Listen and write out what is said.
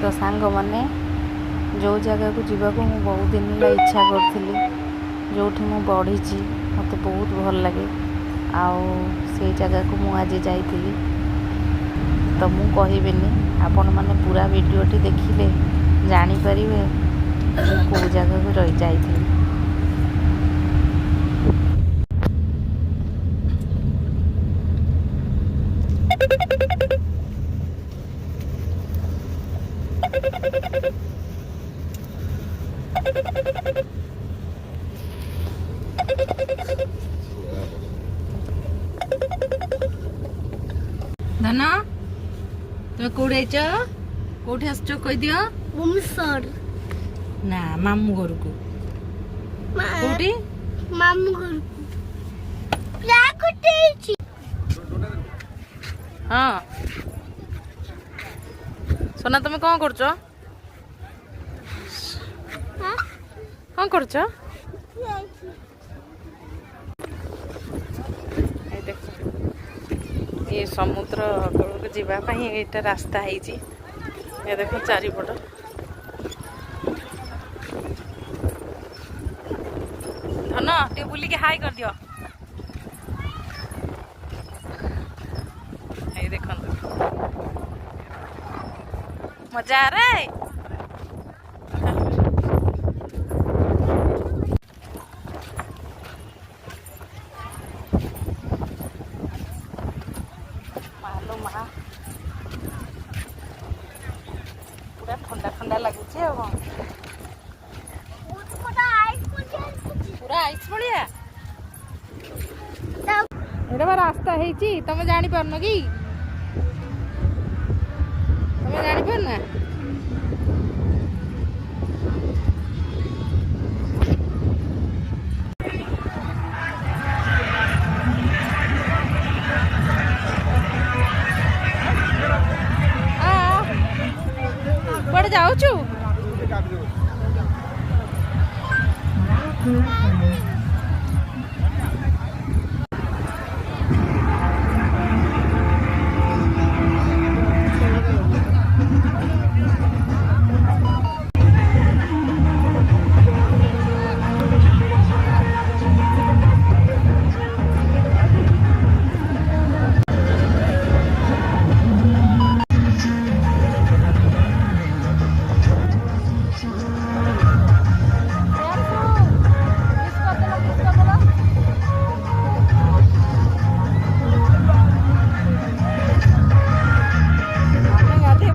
तो सांग मैंने जो जगह को जीवाक मु बहुत दिन ला इच्छा करी जो मु बढ़ी मत बहुत भल लगे आउ से जगह को मु आज जाइली तो मु कहबिनी आपण मैंने पूरा वीडियोटी देखिले जानीपर कौ जगह को रही जाइली। धना तुम कौड़े कौटे आस कही दियो ना मामू घर को कौटी मामू घर को हाँ सोना तुम कौन कर ये समुद्र कूल को जावाई यहाँ रास्ता है देख चारिपट धन टे बुलिकी हाई कर दियो ये देख मजा आ रहा है। पूरा ठंडा ठंडा लगुच पूरा आइस भलिया एटा रास्ता है तुम जानी पारन कि तुम जानी पारना कुआड़े जाऊँ